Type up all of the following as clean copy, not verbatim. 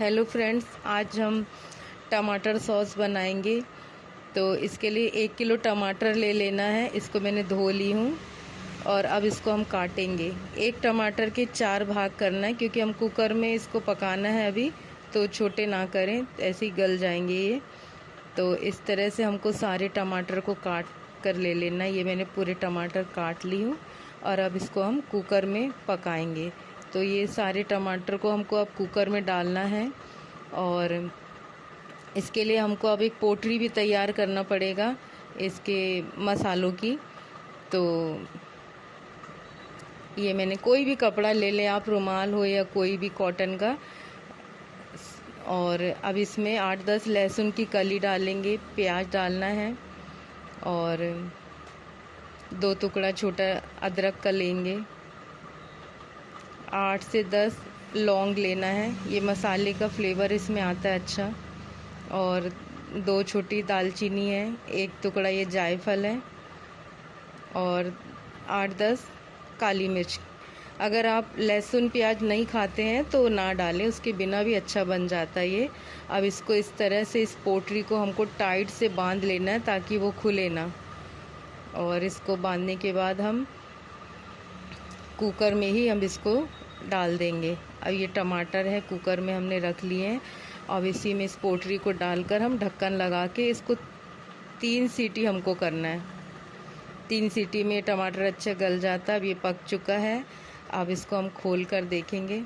Hello friends, आज हम टमाटर सॉस बनाएंगे। तो इसके लिए 1 किलो टमाटर ले लेना है। इसको मैंने धो ली हूँ और अब इसको हम काटेंगे। एक टमाटर के 4 भाग करना है क्योंकि हम कुकर में इसको पकाना है अभी, तो छोटे ना करें, ऐसे ही गल जाएंगे ये। तो इस तरह से हमको सारे टमाटर को काट कर ले लेना है। ये मैंने पूरे टमाटर काट ली हूँ और अब इसको हम कुकर में पकाएंगे। तो ये सारे टमाटर को हमको अब कुकर में डालना है और इसके लिए हमको अब एक पोटली भी तैयार करना पड़ेगा इसके मसालों की। तो ये मैंने कोई भी कपड़ा ले लें आप, रुमाल हो या कोई भी कॉटन का। और अब इसमें 8-10 लहसुन की कली डालेंगे, प्याज डालना है और 2 टुकड़ा छोटा अदरक का लेंगे। 8 से 10 लौंग लेना है, ये मसाले का फ्लेवर इसमें आता है अच्छा। और 2 छोटी दालचीनी है, 1 टुकड़ा ये जायफल है और 8-10 काली मिर्च। अगर आप लहसुन प्याज नहीं खाते हैं तो ना डालें, उसके बिना भी अच्छा बन जाता है ये। अब इसको इस तरह से, इस पोटली को हमको टाइट से बांध लेना है ताकि वो खुले ना। और इसको बांधने के बाद हम कुकर में ही हम इसको डाल देंगे। अब ये टमाटर है कुकर में हमने रख लिए हैं। अब इसी में इस पोटली को डालकर हम ढक्कन लगा के इसको 3 सीटी हमको करना है। 3 सीटी में टमाटर अच्छा गल जाता है। अब ये पक चुका है। अब इसको हम खोल कर देखेंगे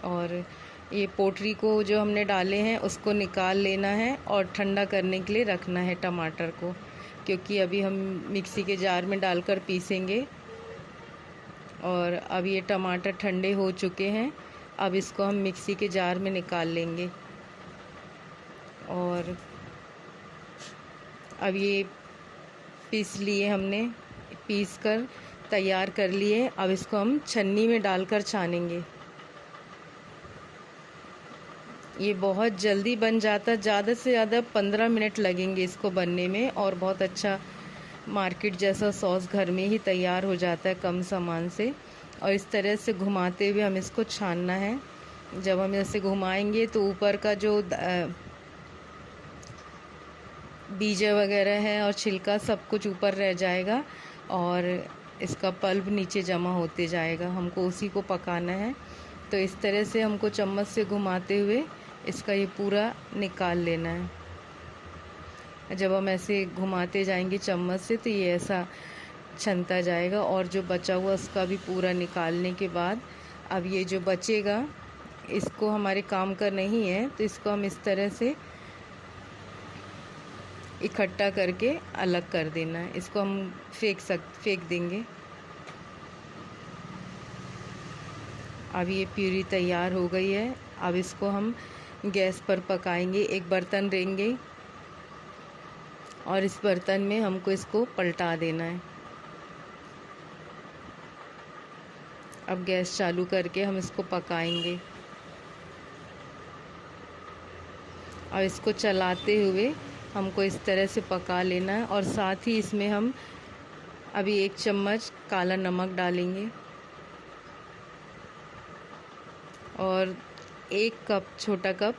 और ये पोटली को जो हमने डाले हैं उसको निकाल लेना है और ठंडा करने के लिए रखना है टमाटर को, क्योंकि अभी हम मिक्सी के जार में डालकर पीसेंगे। और अब ये टमाटर ठंडे हो चुके हैं। अब इसको हम मिक्सी के जार में निकाल लेंगे और अब ये पीस लिए हमने, पीस कर तैयार कर लिए। अब इसको हम छन्नी में डालकर छानेंगे। ये बहुत जल्दी बन जाता है, ज़्यादा से ज़्यादा 15 मिनट लगेंगे इसको बनने में और बहुत अच्छा मार्केट जैसा सॉस घर में ही तैयार हो जाता है कम सामान से। और इस तरह से घुमाते हुए हम इसको छानना है। जब हम ऐसे घुमाएंगे तो ऊपर का जो बीज वगैरह है और छिलका सब कुछ ऊपर रह जाएगा और इसका पल्प नीचे जमा होते जाएगा। हमको उसी को पकाना है। तो इस तरह से हमको चम्मच से घुमाते हुए इसका ये पूरा निकाल लेना है। जब हम ऐसे घुमाते जाएंगे चम्मच से तो ये ऐसा छनता जाएगा और जो बचा हुआ उसका भी पूरा निकालने के बाद अब ये जो बचेगा इसको हमारे काम का नहीं है, तो इसको हम इस तरह से इकट्ठा करके अलग कर देना है। इसको हम फेंक देंगे। अब ये प्यूरी तैयार हो गई है। अब इसको हम गैस पर पकाएंगे। एक बर्तन लेंगे और इस बर्तन में हमको इसको पलटा देना है। अब गैस चालू करके हम इसको पकाएंगे और इसको चलाते हुए हमको इस तरह से पका लेना है। और साथ ही इसमें हम अभी 1 चम्मच काला नमक डालेंगे और 1 कप, छोटा कप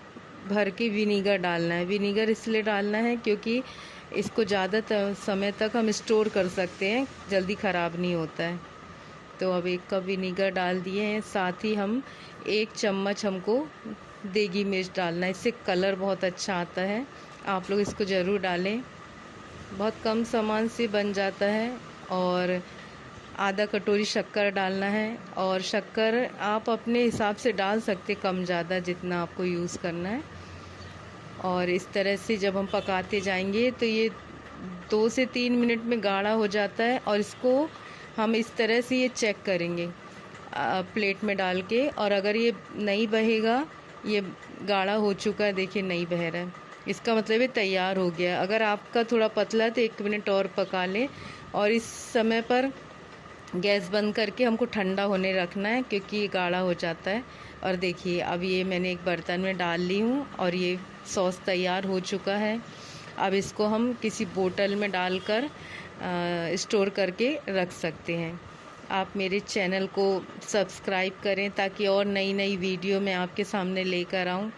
भर के विनीगर डालना है। विनीगर इसलिए डालना है क्योंकि इसको ज़्यादा समय तक हम स्टोर कर सकते हैं, जल्दी ख़राब नहीं होता है। तो अब 1 कप विनीगर डाल दिए हैं। साथ ही हम 1 चम्मच हमको देगी मिर्च डालना है, इससे कलर बहुत अच्छा आता है। आप लोग इसको ज़रूर डालें। बहुत कम सामान से बन जाता है। और आधा कटोरी शक्कर डालना है और शक्कर आप अपने हिसाब से डाल सकते, कम ज़्यादा जितना आपको यूज़ करना है। और इस तरह से जब हम पकाते जाएंगे तो ये 2 से 3 मिनट में गाढ़ा हो जाता है। और इसको हम इस तरह से ये चेक करेंगे प्लेट में डाल के, और अगर ये नहीं बहेगा, ये गाढ़ा हो चुका है, देखिए नहीं बह रहा है, इसका मतलब ये तैयार हो गया। अगर आपका थोड़ा पतला है तो 1 मिनट और पका लें। और इस समय पर गैस बंद करके हमको ठंडा होने रखना है क्योंकि ये गाढ़ा हो जाता है। और देखिए अब ये मैंने एक बर्तन में डाल ली हूँ और ये सॉस तैयार हो चुका है। अब इसको हम किसी बोतल में डालकर स्टोर करके रख सकते हैं। आप मेरे चैनल को सब्सक्राइब करें ताकि और नई नई वीडियो मैं आपके सामने लेकर आऊं।